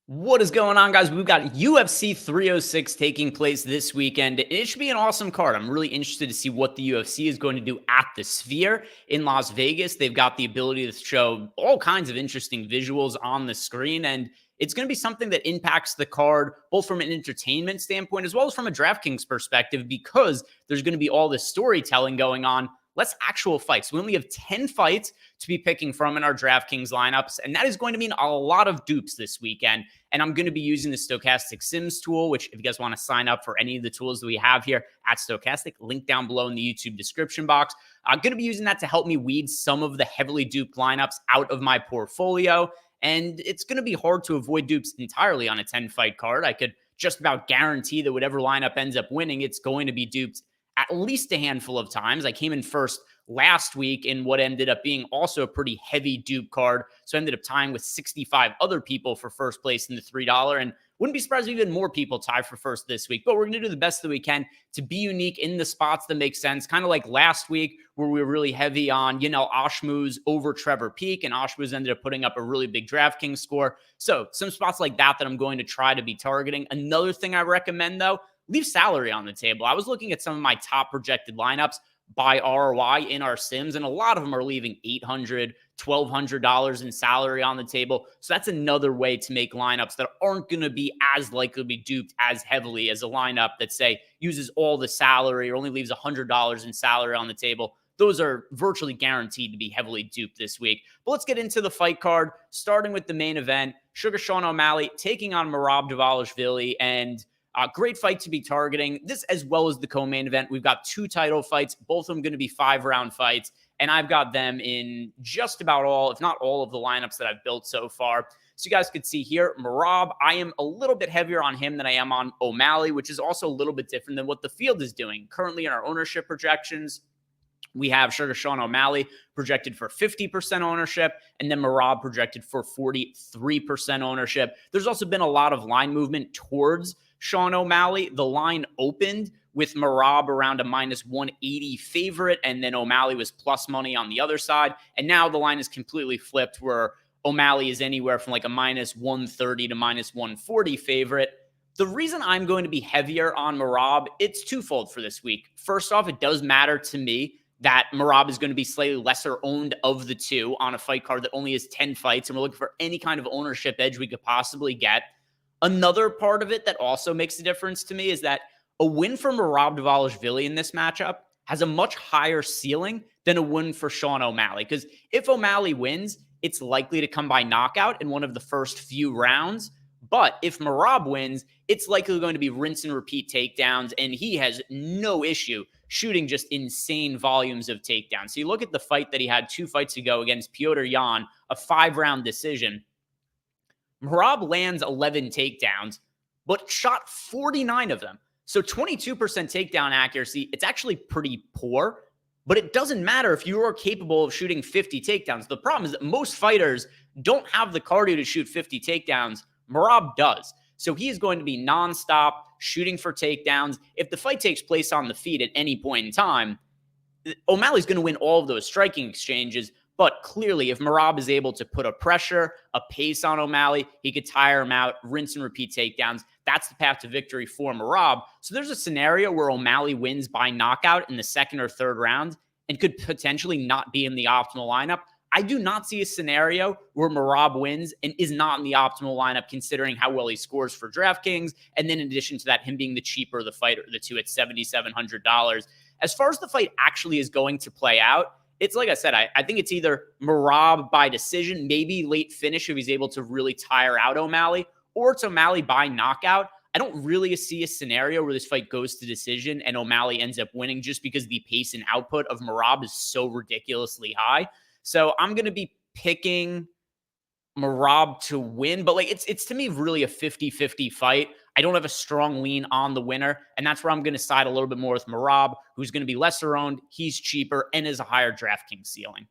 What is going on, guys? We've got UFC 306 taking place this weekend. It should be an awesome card. I'm really interested to see what the UFC is going to do at the Sphere in Las Vegas. They've got the ability to show all kinds of interesting visuals on the screen, and it's going to be something that impacts the card both from an entertainment standpoint as well as from a DraftKings perspective, because there's going to be all this storytelling going on. Less actual fights. We only have 10 fights to be picking from in our DraftKings lineups, and that is going to mean a lot of dupes this weekend. And I'm going to be using the Stochastic Sims tool, which if you guys want to sign up for any of the tools that we have here at Stochastic, link down below in the YouTube description box. I'm going to be using that to help me weed some of the heavily duped lineups out of my portfolio. And it's going to be hard to avoid dupes entirely on a 10-fight card. I could just about guarantee that whatever lineup ends up winning, it's going to be duped at least a handful of times. I came in first last week in what ended up being also a pretty heavy dupe card. So I ended up tying with 65 other people for first place in the $3. And wouldn't be surprised if even more people tie for first this week. But we're going to do the best that we can to be unique in the spots that make sense. Kind of like last week where we were really heavy on, Ashmu's over Trevor Peak. And Ashmu's ended up putting up a really big DraftKings score. So some spots like that I'm going to try to be targeting. Another thing I recommend, though, leave salary on the table. I was looking at some of my top projected lineups by ROI in our sims, and a lot of them are leaving $800, $1,200 in salary on the table. So that's another way to make lineups that aren't going to be as likely to be duped as heavily as a lineup that, say, uses all the salary or only leaves $100 in salary on the table. Those are virtually guaranteed to be heavily duped this week. But let's get into the fight card, starting with the main event. Sugar Sean O'Malley taking on Merab Dvalishvili, and great fight to be targeting. This as well as the co-main event. We've got two title fights, both of them going to be 5-round fights, and I've got them in just about all, if not all, of the lineups that I've built so far. So you guys could see here, Merab, I am a little bit heavier on him than I am on O'Malley, which is also a little bit different than what the field is doing. Currently in our ownership projections, we have Sugar Sean O'Malley projected for 50% ownership, and then Merab projected for 43% ownership. There's also been a lot of line movement towards Sean O'Malley. The line opened with Merab around a minus 180 favorite, and then O'Malley was plus money on the other side. And now the line is completely flipped, where O'Malley is anywhere from like a minus 130 to minus 140 favorite. The reason I'm going to be heavier on Merab, it's twofold for this week. First off, it does matter to me that Merab is going to be slightly lesser owned of the two on a fight card that only has 10 fights, and we're looking for any kind of ownership edge we could possibly get. Another part of it that also makes a difference to me is that a win for Merab Dvalishvili in this matchup has a much higher ceiling than a win for Sean O'Malley. Because if O'Malley wins, it's likely to come by knockout in one of the first few rounds. But if Merab wins, it's likely going to be rinse and repeat takedowns, and he has no issue shooting just insane volumes of takedowns. So you look at the fight that he had 2 fights ago against Petr Yan, a 5-round decision. Merab lands 11 takedowns, but shot 49 of them. So 22% takedown accuracy, it's actually pretty poor, but it doesn't matter if you are capable of shooting 50 takedowns. The problem is that most fighters don't have the cardio to shoot 50 takedowns. Merab does. So he is going to be nonstop shooting for takedowns. If the fight takes place on the feet at any point in time, O'Malley's going to win all of those striking exchanges. But clearly, if Merab is able to put a pressure, a pace on O'Malley, he could tire him out, rinse and repeat takedowns. That's the path to victory for Merab. So there's a scenario where O'Malley wins by knockout in the 2nd or 3rd round and could potentially not be in the optimal lineup. I do not see a scenario where Merab wins and is not in the optimal lineup, considering how well he scores for DraftKings. And then in addition to that, him being the cheaper of the fighter, the two at $7,700. As far as the fight actually is going to play out, it's like I said, I think it's either Merab by decision, maybe late finish if he's able to really tire out O'Malley, or it's O'Malley by knockout. I don't really see a scenario where this fight goes to decision and O'Malley ends up winning, just because the pace and output of Merab is so ridiculously high. So I'm going to be picking Merab to win, but it's to me really a 50-50 fight. I don't have a strong lean on the winner, and that's where I'm going to side a little bit more with Merab, who's going to be lesser owned, he's cheaper, and is a higher DraftKings ceiling.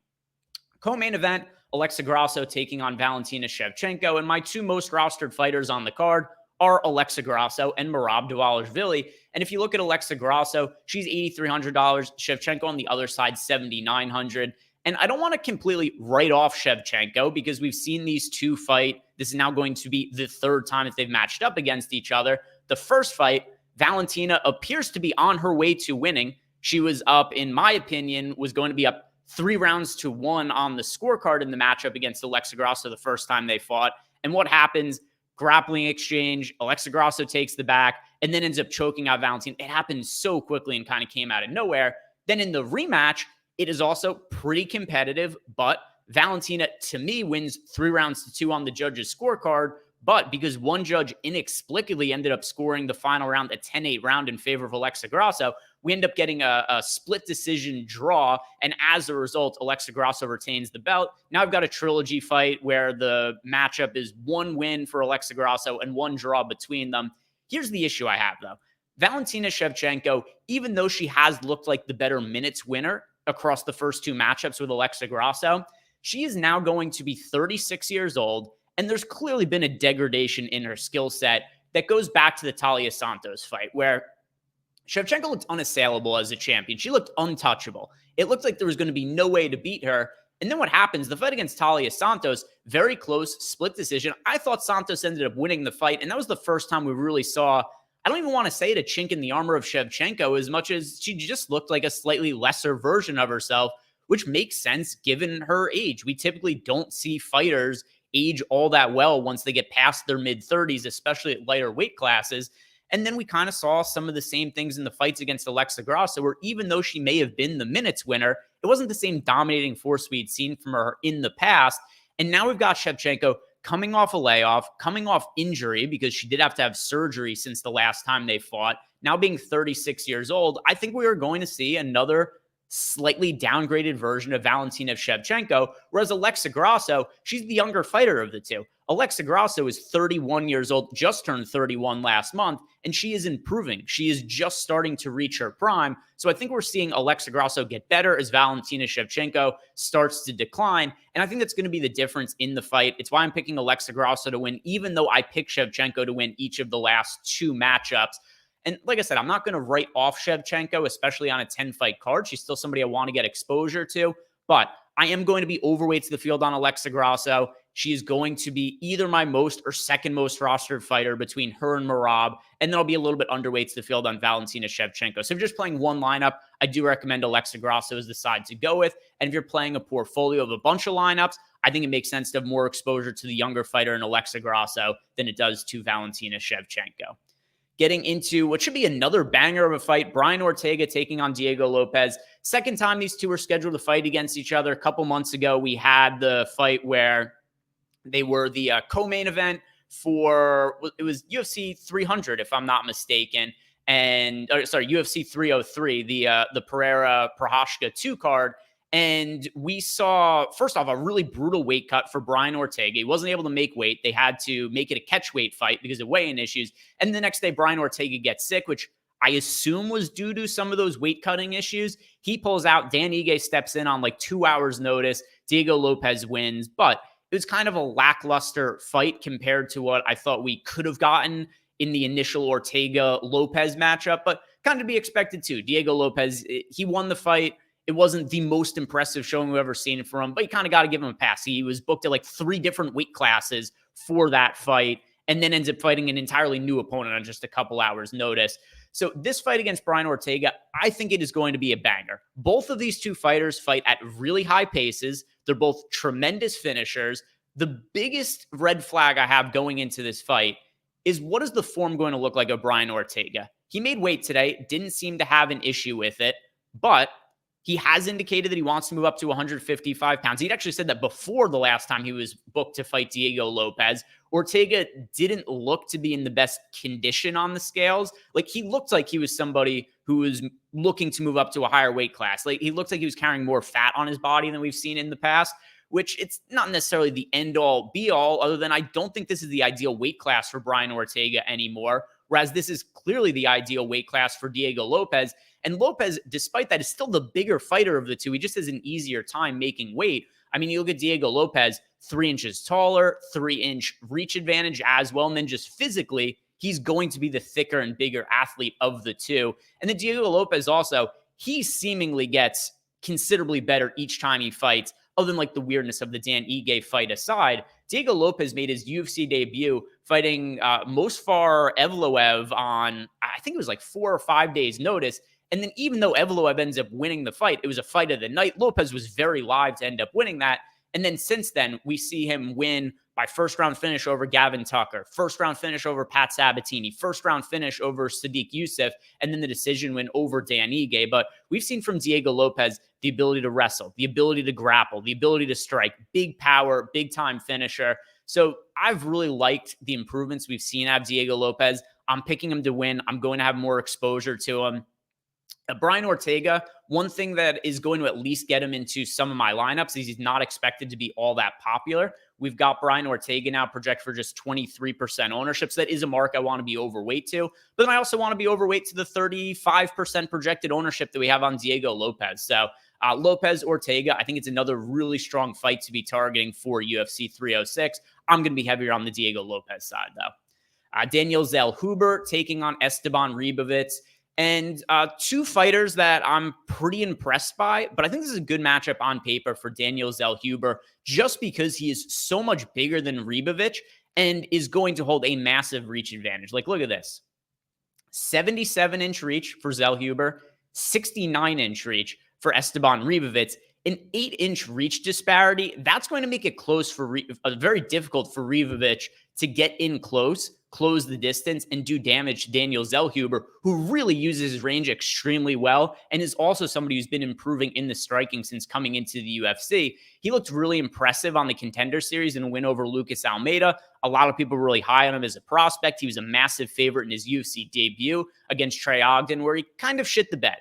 Co-main event, Alexa Grasso taking on Valentina Shevchenko, and my 2 most rostered fighters on the card are Alexa Grasso and Merab Dvalishvili. And if you look at Alexa Grasso, she's $8,300, Shevchenko on the other side, $7,900. And I don't want to completely write off Shevchenko because we've seen these two fight. This is now going to be the third time that they've matched up against each other. The first fight, Valentina appears to be on her way to winning. She was up, in my opinion, was going to be up 3-1 on the scorecard in the matchup against Alexa Grasso the first time they fought. And what happens? Grappling exchange, Alexa Grasso takes the back and then ends up choking out Valentina. It happened so quickly and kind of came out of nowhere. Then in the rematch, it is also pretty competitive, but Valentina, to me, wins 3-2 on the judges' scorecard. But because one judge inexplicably ended up scoring the final round, a 10-8 round in favor of Alexa Grasso, we end up getting a split decision draw. And as a result, Alexa Grasso retains the belt. Now I've got a trilogy fight where the matchup is 1 win for Alexa Grasso and 1 draw between them. Here's the issue I have, though. Valentina Shevchenko, even though she has looked like the better minutes winner across the first 2 matchups with Alexa Grasso, she is now going to be 36 years old. And there's clearly been a degradation in her skill set that goes back to the Taila Santos fight, where Shevchenko looked unassailable as a champion. She looked untouchable. It looked like there was going to be no way to beat her. And then what happens? The fight against Taila Santos, very close, split decision. I thought Santos ended up winning the fight, and that was the first time we really saw, I don't even want to say it, a chink in the armor of Shevchenko, as much as she just looked like a slightly lesser version of herself, which makes sense given her age. We typically don't see fighters age all that well once they get past their mid-30s, especially at lighter weight classes. And then we kind of saw some of the same things in the fights against Alexa Grasso, where even though she may have been the minutes winner, it wasn't the same dominating force we'd seen from her in the past. And now we've got Shevchenko coming off a layoff, coming off injury because she did have to have surgery since the last time they fought. Now being 36 years old, I think we are going to see another slightly downgraded version of Valentina Shevchenko, whereas Alexa Grasso, she's the younger fighter of the two. Alexa Grasso is 31 years old, just turned 31 last month, and she is improving. She is just starting to reach her prime. So I think we're seeing Alexa Grasso get better as Valentina Shevchenko starts to decline, and I think that's going to be the difference in the fight. It's why I'm picking Alexa Grasso to win, even though I picked Shevchenko to win each of the last 2 matchups. And like I said, I'm not going to write off Shevchenko, especially on a 10-fight card. She's still somebody I want to get exposure to. But I am going to be overweight to the field on Alexa Grasso. She is going to be either my most or second most rostered fighter between her and Merab. And then I'll be a little bit underweight to the field on Valentina Shevchenko. So if you're just playing one lineup, I do recommend Alexa Grasso as the side to go with. And if you're playing a portfolio of a bunch of lineups, I think it makes sense to have more exposure to the younger fighter in Alexa Grasso than it does to Valentina Shevchenko. Getting into what should be another banger of a fight, Brian Ortega taking on Diego Lopez. Second time these two were scheduled to fight against each other. A couple months ago, we had the fight where they were the co-main event for, it was UFC 300, if I'm not mistaken. And, UFC 303, the Pereira Prochazka 2 card. And we saw, first off, a really brutal weight cut for Brian Ortega. He wasn't able to make weight. They had to make it a catch weight fight because of weigh-in issues. And the next day, Brian Ortega gets sick, which I assume was due to some of those weight cutting issues. He pulls out. Dan Ige steps in on like 2 hours notice. Diego Lopez wins. But it was kind of a lackluster fight compared to what I thought we could have gotten in the initial Ortega-Lopez matchup. But kind of to be expected too. Diego Lopez, he won the fight. It wasn't the most impressive showing we've ever seen from him, but you kind of got to give him a pass. He was booked at like 3 different weight classes for that fight and then ends up fighting an entirely new opponent on just a couple hours' notice. So this fight against Brian Ortega, I think it is going to be a banger. Both of these two fighters fight at really high paces. They're both tremendous finishers. The biggest red flag I have going into this fight is what is the form going to look like of Brian Ortega? He made weight today, didn't seem to have an issue with it, but he has indicated that he wants to move up to 155 pounds. He'd actually said that before the last time he was booked to fight Diego Lopez. Ortega didn't look to be in the best condition on the scales. Like, he looked like he was somebody who was looking to move up to a higher weight class. Like, he looked like he was carrying more fat on his body than we've seen in the past, which it's not necessarily the end-all, be-all, other than I don't think this is the ideal weight class for Brian Ortega anymore, whereas this is clearly the ideal weight class for Diego Lopez. And Lopez, despite that, is still the bigger fighter of the two. He just has an easier time making weight. I mean, you look at Diego Lopez, 3 inches taller, 3-inch reach advantage as well. And then just physically, he's going to be the thicker and bigger athlete of the two. And then Diego Lopez also, he seemingly gets considerably better each time he fights, other than like the weirdness of the Dan Ige fight aside. Diego Lopez made his UFC debut fighting Mosfar Evloev on, I think it was like 4 or 5 days notice. And then even though Evloev ends up winning the fight, it was a fight of the night. Lopez was very live to end up winning that. And then since then, we see him win by first round finish over Gavin Tucker, first round finish over Pat Sabatini, first round finish over Sadiq Youssef, and then the decision win over Dan Ige. But we've seen from Diego Lopez the ability to wrestle, the ability to grapple, the ability to strike, big power, big time finisher. So I've really liked the improvements we've seen out of Diego Lopez. I'm picking him to win. I'm going to have more exposure to him. Brian Ortega, one thing that is going to at least get him into some of my lineups is he's not expected to be all that popular. We've got Brian Ortega now projected for just 23% ownership. So that is a mark I want to be overweight to. But then I also want to be overweight to the 35% projected ownership that we have on Diego Lopez. So Lopez, Ortega, I think it's another really strong fight to be targeting for UFC 306. I'm going to be heavier on the Diego Lopez side, though. Daniel Zellhuber taking on Esteban Rebovich. And two fighters that I'm pretty impressed by, but I think this is a good matchup on paper for Daniel Zellhuber just because he is so much bigger than Rebovich and is going to hold a massive reach advantage. Like, look at this. 77-inch reach for Zellhuber, 69-inch reach for Esteban Rebovich. An 8-inch reach disparity, that's going to make it close for very difficult for Rebovich to get in close, close the distance, and do damage to Daniel Zellhuber, who really uses his range extremely well and is also somebody who's been improving in the striking since coming into the UFC. He looked really impressive on the Contender Series in a win over Lucas Almeida. A lot of people were really high on him as a prospect. He was a massive favorite in his UFC debut against Trey Ogden, where he kind of shit the bed.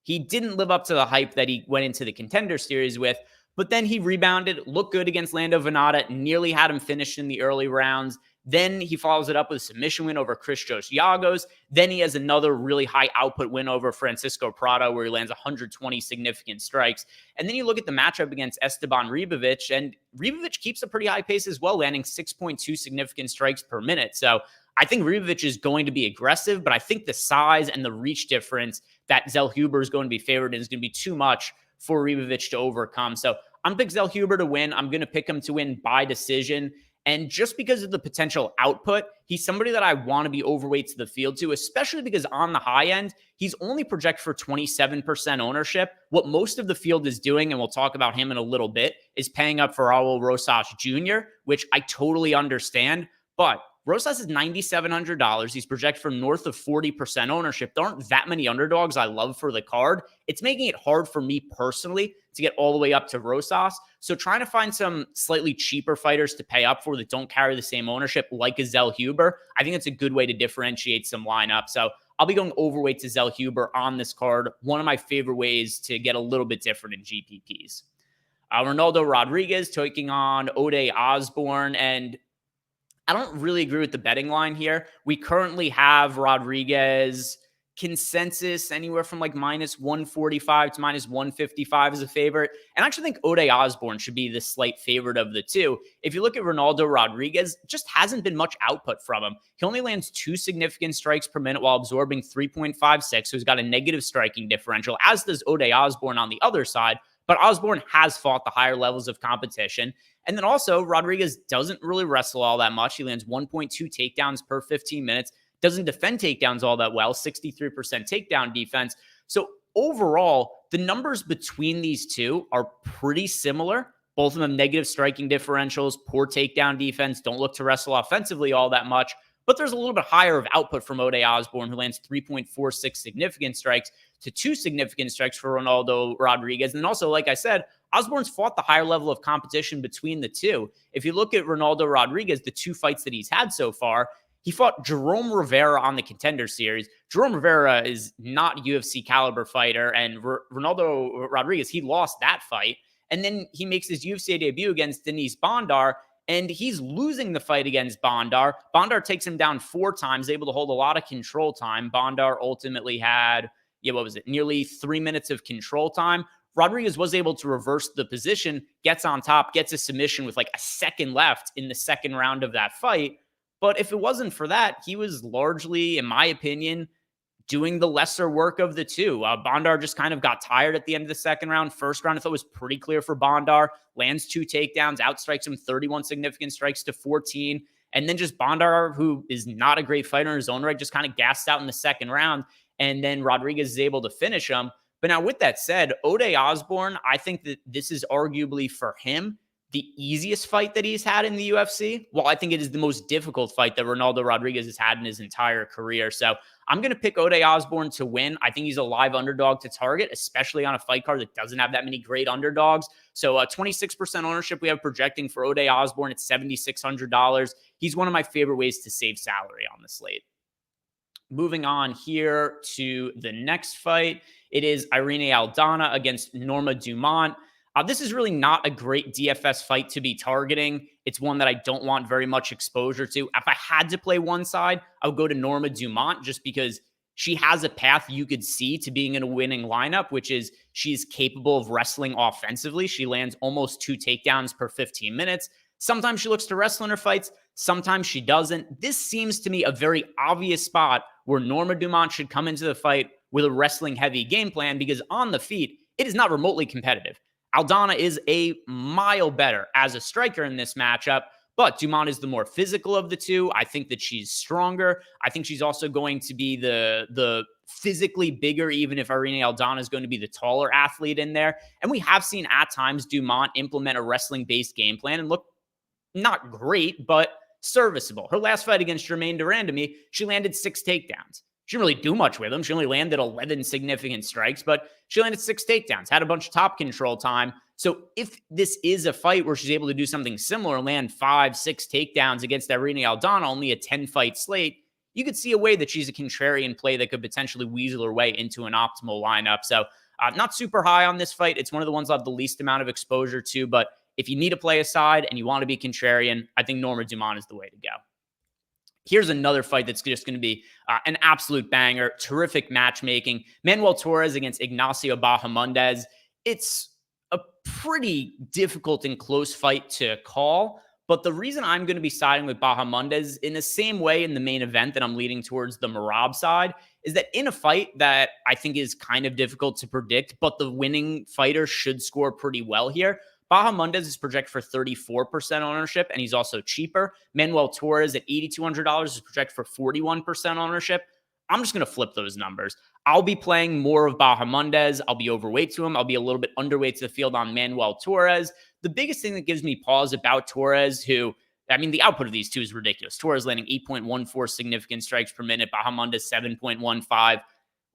He didn't live up to the hype that he went into the Contender Series with, but then he rebounded, looked good against Lando Venata, nearly had him finished in the early rounds. Then he follows it up with a submission win over Christos Giagos. Then he has another really high output win over Francisco Prado, where he lands 120 significant strikes. And then you look at the matchup against Esteban Rebovich, and Rebovich keeps a pretty high pace as well, landing 6.2 significant strikes per minute. So I think Rebovich is going to be aggressive, but I think the size and the reach difference that Zellhuber is going to be favored in is going to be too much for Rebovich to overcome. So I'm picking Zellhuber to win. I'm going to pick him to win by decision. And just because of the potential output, he's somebody that I want to be overweight to the field to, especially because on the high end, he's only projected for 27% ownership. What most of the field is doing, and we'll talk about him in a little bit, is paying up for Raul Rosas Jr., which I totally understand. But Rosas is $9,700. He's projected for north of 40% ownership. There aren't that many underdogs I love for the card. It's making it hard for me personally to get all the way up to Rosas. So trying to find some slightly cheaper fighters to pay up for that don't carry the same ownership like a Zellhuber, I think it's a good way to differentiate some lineup. So I'll be going overweight to Zellhuber on this card. One of my favorite ways to get a little bit different in GPPs. Ronaldo Rodriguez taking on Ode Osborne, and I don't really agree with the betting line here. We currently have Rodriguez consensus anywhere from like minus 145 to minus 155 as a favorite. And I actually think Ode Osborne should be the slight favorite of the two. If you look at Ronaldo Rodriguez, just hasn't been much output from him. He only lands 2 significant strikes per minute while absorbing 3.56. So he's got a negative striking differential, as does Ode Osborne on the other side. But Osborne has fought the higher levels of competition. And then also, Rodriguez doesn't really wrestle all that much. He lands 1.2 takedowns per 15 minutes. Doesn't defend takedowns all that well, 63% takedown defense. So overall, the numbers between these two are pretty similar. Both of them negative striking differentials, poor takedown defense, don't look to wrestle offensively all that much. But there's a little bit higher of output from Ode Osborne, who lands 3.46 significant strikes to 2 significant strikes for Ronaldo Rodriguez. And also, like I said, Osborne's fought the higher level of competition between the two. If you look at Ronaldo Rodriguez, the 2 fights that he's had so far, he fought Jerome Rivera on the Contender Series. Jerome Rivera is not a UFC caliber fighter, and Ronaldo Rodriguez, he lost that fight. And then he makes his UFC debut against Denise Bondar, and he's losing the fight against Bondar. Bondar takes him down 4 times, able to hold a lot of control time. Bondar ultimately had, nearly 3 minutes of control time. Rodriguez was able to reverse the position, gets on top, gets a submission with like a second left in the second round of that fight. But if it wasn't for that, he was largely, in my opinion, doing the lesser work of the two. Bondar just kind of got tired at the end of the second round. First round, I thought was pretty clear for Bondar. Lands 2 takedowns, outstrikes him 31 significant strikes to 14. And then just Bondar, who is not a great fighter in his own right, just kind of gassed out in the second round. And then Rodriguez is able to finish him. But now with that said, Ode Osborne, I think that this is arguably for him the easiest fight that he's had in the UFC. Well, I think it is the most difficult fight that Ronaldo Rodriguez has had in his entire career. So I'm going to pick Ode Osborne to win. I think he's a live underdog to target, especially on a fight card that doesn't have that many great underdogs. So 26% ownership we have projecting for Ode Osborne at $7,600. He's one of my favorite ways to save salary on the slate. Moving on here to the next fight. It is Irene Aldana against Norma Dumont. This is really not a great DFS fight to be targeting. It's one that I don't want very much exposure to. If I had to play one side, I would go to Norma Dumont just because she has a path you could see to being in a winning lineup, which is she's capable of wrestling offensively. She lands almost 2 takedowns per 15 minutes. Sometimes she looks to wrestle in her fights. Sometimes she doesn't. This seems to me a very obvious spot where Norma Dumont should come into the fight with a wrestling-heavy game plan because on the feet, it is not remotely competitive. Aldana is a mile better as a striker in this matchup, but Dumont is the more physical of the two. I think that she's stronger. I think she's also going to be the physically bigger, even if Irene Aldana is going to be the taller athlete in there. And we have seen at times Dumont implement a wrestling-based game plan and look not great, but serviceable. Her last fight against Germaine Durandamy, she landed 6 takedowns. She didn't really do much with them. She only landed 11 significant strikes, but she landed 6 takedowns, had a bunch of top control time. So if this is a fight where she's able to do something similar, land 5, 6 takedowns against Irene Aldana, only a 10-fight slate, you could see a way that she's a contrarian play that could potentially weasel her way into an optimal lineup. So not super high on this fight. It's one of the ones I'll have the least amount of exposure to, but if you need to play a side and you want to be contrarian, I think Norma Dumont is the way to go. Here's another fight that's just going to be an absolute banger. Terrific matchmaking. Manuel Torres against Ignacio Bahamondes. It's a pretty difficult and close fight to call, but the reason I'm going to be siding with Bahamondes in the same way in the main event that I'm leading towards the Merab side is that in a fight that I think is kind of difficult to predict, but the winning fighter should score pretty well here, Bahamondes is projected for 34% ownership, and he's also cheaper. Manuel Torres at $8,200 is projected for 41% ownership. I'm just going to flip those numbers. I'll be playing more of Bahamondes. I'll be overweight to him. I'll be a little bit underweight to the field on Manuel Torres. The biggest thing that gives me pause about Torres, who, I mean, the output of these two is ridiculous. Torres landing 8.14 significant strikes per minute, Bahamondes 7.15.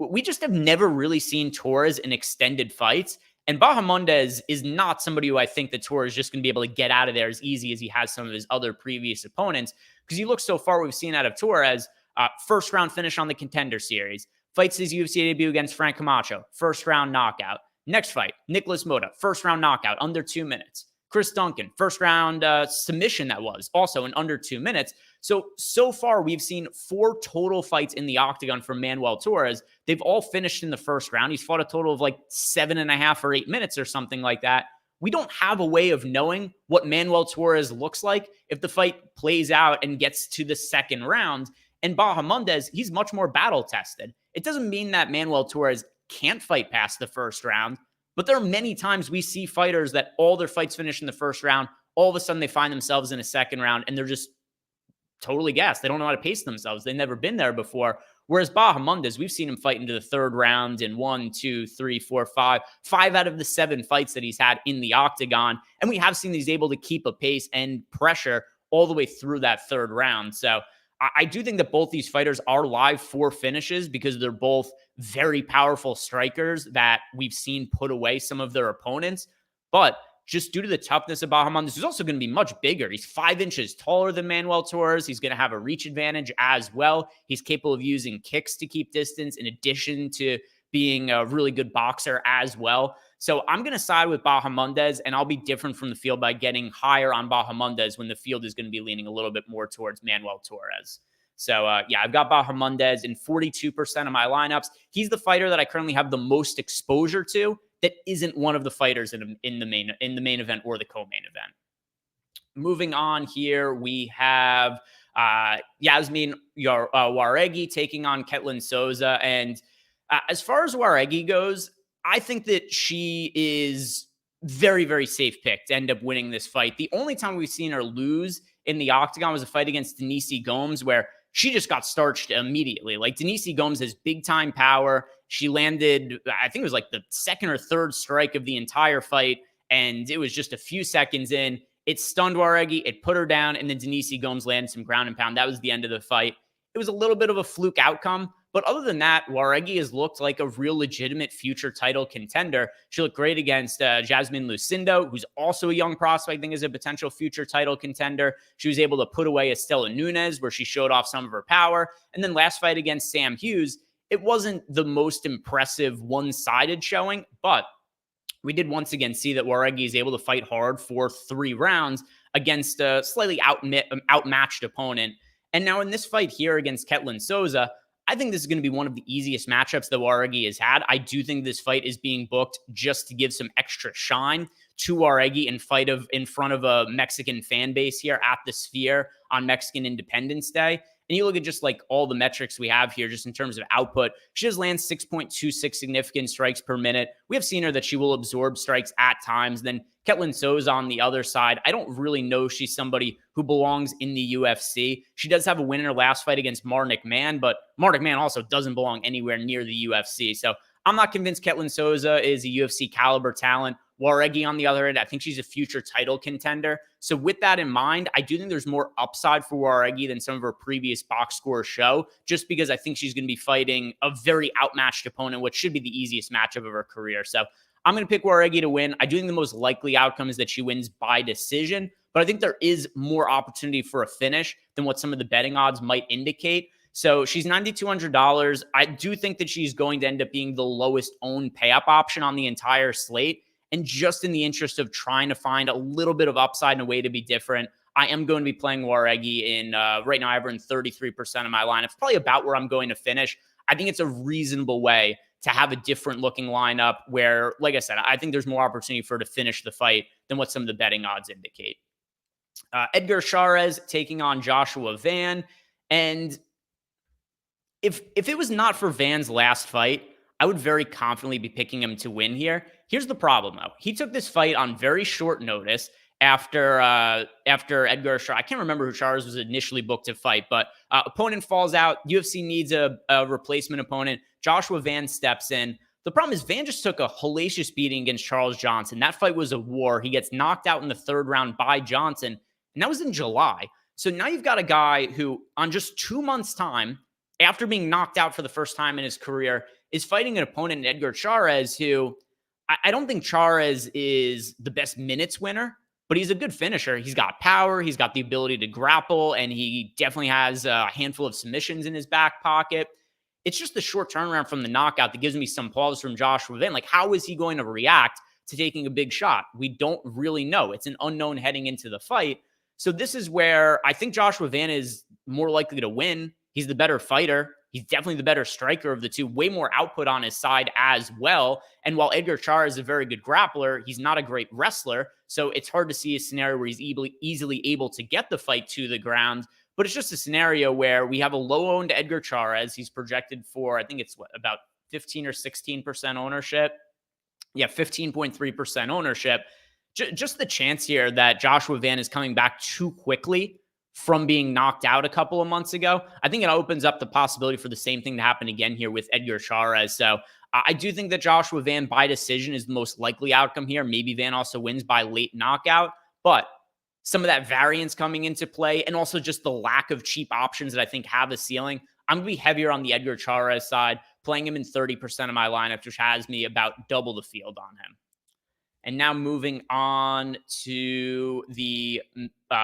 We just have never really seen Torres in extended fights. And Bahamondes is not somebody who I think that Torres is just going to be able to get out of there as easy as he has some of his other previous opponents. Because you look so far, we've seen out of Torres, first round finish on the Contender Series. Fights his UFC debut against Frank Camacho, first round knockout. Next fight, Nicholas Mota, first round knockout, under 2 minutes. Chris Duncan, first round submission that was, also in under 2 minutes. So far, we've seen 4 total fights in the octagon from Manuel Torres. They've all finished in the first round. He's fought a total of like 7.5 or 8 minutes or something like that. We don't have a way of knowing what Manuel Torres looks like if the fight plays out and gets to the second round. And Bahamondes, he's much more battle-tested. It doesn't mean that Manuel Torres can't fight past the first round, but there are many times we see fighters that all their fights finish in the first round. All of a sudden, they find themselves in a second round, and they're just totally gassed. They don't know how to pace themselves. They've never been there before. Whereas Bahamondes, we've seen him fight into the third round in 1, 2, 3, 4, 5 out of the 7 fights that he's had in the octagon. And we have seen he's able to keep a pace and pressure all the way through that third round. So I do think that both these fighters are live for finishes because they're both very powerful strikers that we've seen put away some of their opponents. But just due to the toughness of Bahamondes, he's also going to be much bigger. He's 5 inches taller than Manuel Torres. He's going to have a reach advantage as well. He's capable of using kicks to keep distance in addition to being a really good boxer as well. So I'm going to side with Bahamondes, and I'll be different from the field by getting higher on Bahamondes when the field is going to be leaning a little bit more towards Manuel Torres. So, I've got Bahamondes in 42% of my lineups. He's the fighter that I currently have the most exposure to that isn't one of the fighters in the main event or the co-main event. Moving on here, we have Yasmin Jauregui taking on Ketlin Souza. And as far as Jauregui goes, I think that she is very, very safe pick to end up winning this fight. The only time we've seen her lose in the octagon was a fight against Denise Gomes, where she just got starched immediately. Like, Denise Gomes has big time power. She landed, I think it was like the second or third strike of the entire fight, and it was just a few seconds in. It stunned Jauregui, it put her down, and then Denise Gomes landed some ground and pound. That was the end of the fight. It was a little bit of a fluke outcome, but other than that, Jauregui has looked like a real legitimate future title contender. She looked great against Jasmine Lucindo, who's also a young prospect, I think is a potential future title contender. She was able to put away Estela Nunes, where she showed off some of her power. And then last fight against Sam Hughes, it wasn't the most impressive one-sided showing, but we did once again see that Jauregui is able to fight hard for 3 rounds against a slightly outmatched opponent. And now in this fight here against Ketlin Souza, I think this is going to be one of the easiest matchups that Jauregui has had. I do think this fight is being booked just to give some extra shine to Jauregui in front of a Mexican fan base here at the Sphere on Mexican Independence Day. And you look at just like all the metrics we have here, just in terms of output, she just lands 6.26 significant strikes per minute. We have seen her that she will absorb strikes at times. Then Ketlin Souza on the other side, I don't really know she's somebody who belongs in the UFC. She does have a win in her last fight against Mar McMahon, but Mar McMahon also doesn't belong anywhere near the UFC. So I'm not convinced Ketlin Souza is a UFC caliber talent. Jauregui, on the other end, I think she's a future title contender. So with that in mind, I do think there's more upside for Jauregui than some of her previous box scores show, just because I think she's going to be fighting a very outmatched opponent, which should be the easiest matchup of her career. So I'm going to pick Jauregui to win. I do think the most likely outcome is that she wins by decision, but I think there is more opportunity for a finish than what some of the betting odds might indicate. So she's $9,200. I do think that she's going to end up being the lowest owned pay-up option on the entire slate. And just in the interest of trying to find a little bit of upside and a way to be different, I am going to be playing Jauregui in, right now I have her in 33% of my lineup. It's probably about where I'm going to finish. I think it's a reasonable way to have a different looking lineup where, like I said, I think there's more opportunity for her to finish the fight than what some of the betting odds indicate. Edgar Charr taking on Joshua Van. And if it was not for Van's last fight, I would very confidently be picking him to win here. Here's the problem, though. He took this fight on very short notice after Edgar Charr. I can't remember who Charr's was initially booked to fight, but opponent falls out. UFC needs a replacement opponent. Joshua Van steps in. The problem is Van just took a hellacious beating against Charles Johnson. That fight was a war. He gets knocked out in the 3rd round by Johnson, and that was in July. So now you've got a guy who, on just 2 months' time, after being knocked out for the first time in his career, is fighting an opponent in Edgar Charr, who I don't think Charr is the best minutes winner, but he's a good finisher. He's got power. He's got the ability to grapple, and he definitely has a handful of submissions in his back pocket. It's just the short turnaround from the knockout that gives me some pause from Joshua Van. Like, how is he going to react to taking a big shot? We don't really know. It's an unknown heading into the fight. So this is where I think Joshua Van is more likely to win. He's the better fighter. He's definitely the better striker of the two, way more output on his side as well. And while Edgar Charr is a very good grappler, he's not a great wrestler. So it's hard to see a scenario where he's easily able to get the fight to the ground. But it's just a scenario where we have a low-owned Edgar Charr. He's projected for, I think it's about 15 or 16% ownership. Yeah, 15.3% ownership. Just the chance here that Joshua Van is coming back too quickly from being knocked out a couple of months ago, I think it opens up the possibility for the same thing to happen again here with Edgar Charr. So I do think that Joshua Van by decision is the most likely outcome here. Maybe Van also wins by late knockout, but some of that variance coming into play and also just the lack of cheap options that I think have a ceiling, I'm going to be heavier on the Edgar Charr side, playing him in 30% of my lineup, which has me about double the field on him. And now moving on to the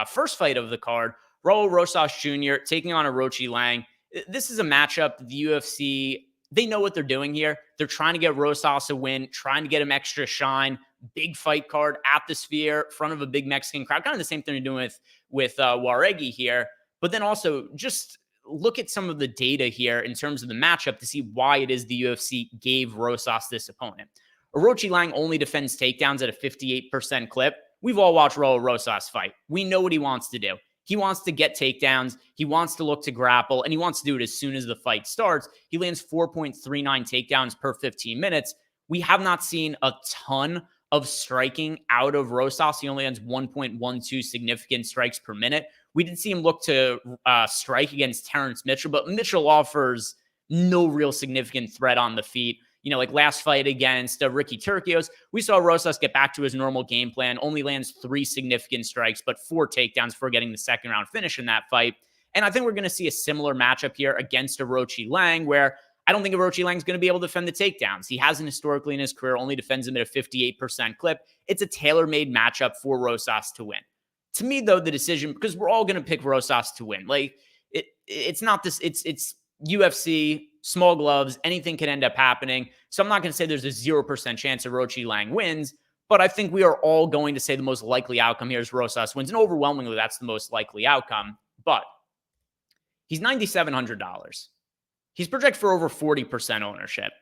first fight of the card, Raul Rosas Jr. taking on Orochi Lang. This is a matchup the UFC, they know what they're doing here. They're trying to get Rosas a win, trying to get him extra shine. Big fight card at the Sphere, front of a big Mexican crowd. Kind of the same thing they're doing with Jauregui here. But then also just look at some of the data here in terms of the matchup to see why it is the UFC gave Rosas this opponent. Orochi Lang only defends takedowns at a 58% clip. We've all watched Raul Rosas fight. We know what he wants to do. He wants to get takedowns. He wants to look to grapple, and he wants to do it as soon as the fight starts. He lands 4.39 takedowns per 15 minutes. We have not seen a ton of striking out of Rosas. He only lands 1.12 significant strikes per minute. We did see him look to strike against Terrence Mitchell, but Mitchell offers no real significant threat on the feet. You know, like last fight against Ricky Turcios, we saw Rosas get back to his normal game plan, only lands 3 significant strikes, but 4 takedowns for getting the second round finish in that fight. And I think we're going to see a similar matchup here against Orochi Lang, where I don't think Orochi Lang is going to be able to defend the takedowns. He hasn't historically in his career, only defends them at a 58% clip. It's a tailor-made matchup for Rosas to win. To me, though, the decision, because we're all going to pick Rosas to win. Like, it's not this, it's UFC, small gloves, anything can end up happening. So I'm not going to say there's a 0% chance Orochi Lang wins, but I think we are all going to say the most likely outcome here is Rosas wins, and overwhelmingly, that's the most likely outcome. But he's $9,700. He's projected for over 40% ownership.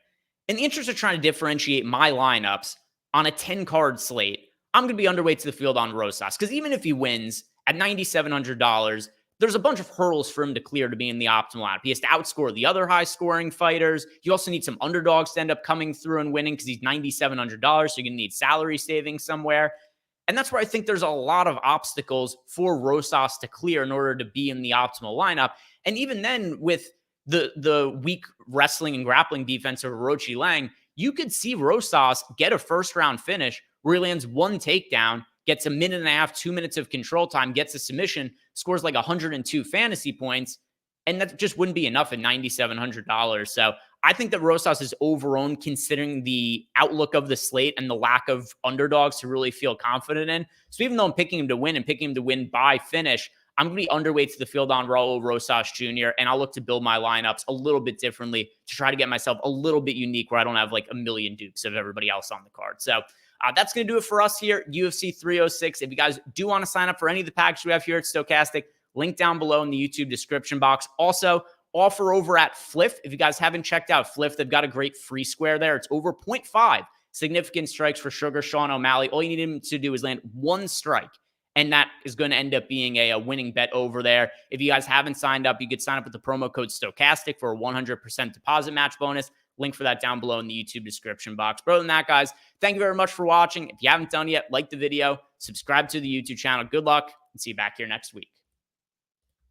In the interest of trying to differentiate my lineups on a 10-card slate, I'm going to be underweight to the field on Rosas, because even if he wins at $9,700, there's a bunch of hurdles for him to clear to be in the optimal lineup. He has to outscore the other high-scoring fighters. You also need some underdogs to end up coming through and winning because he's $9,700, so you're going to need salary savings somewhere. And that's where I think there's a lot of obstacles for Rosas to clear in order to be in the optimal lineup. And even then, with the weak wrestling and grappling defense of Orochi Lang, you could see Rosas get a first-round finish where he lands 1 takedown, gets a minute and a half, 2 minutes of control time, gets a submission, scores like 102 fantasy points, and that just wouldn't be enough at $9,700. So I think that Rosas is overowned considering the outlook of the slate and the lack of underdogs to really feel confident in. So even though I'm picking him to win and picking him to win by finish, I'm going to be underweight to the field on Raul Rosas Jr., and I'll look to build my lineups a little bit differently to try to get myself a little bit unique where I don't have like a million dupes of everybody else on the card. So that's going to do it for us here at UFC 306. If you guys do want to sign up for any of the packages we have here at Stokastic, link down below in the YouTube description box. Also, offer over at Fliff. If you guys haven't checked out Fliff, they've got a great free square there. It's over 0.5 significant strikes for Sugar Sean O'Malley. All you need him to do is land 1 strike, and that is going to end up being a winning bet over there. If you guys haven't signed up, you could sign up with the promo code Stokastic for a 100% deposit match bonus. Link for that down below in the YouTube description box. But other than that, guys, thank you very much for watching. If you haven't done yet, like the video, subscribe to the YouTube channel. Good luck, and see you back here next week.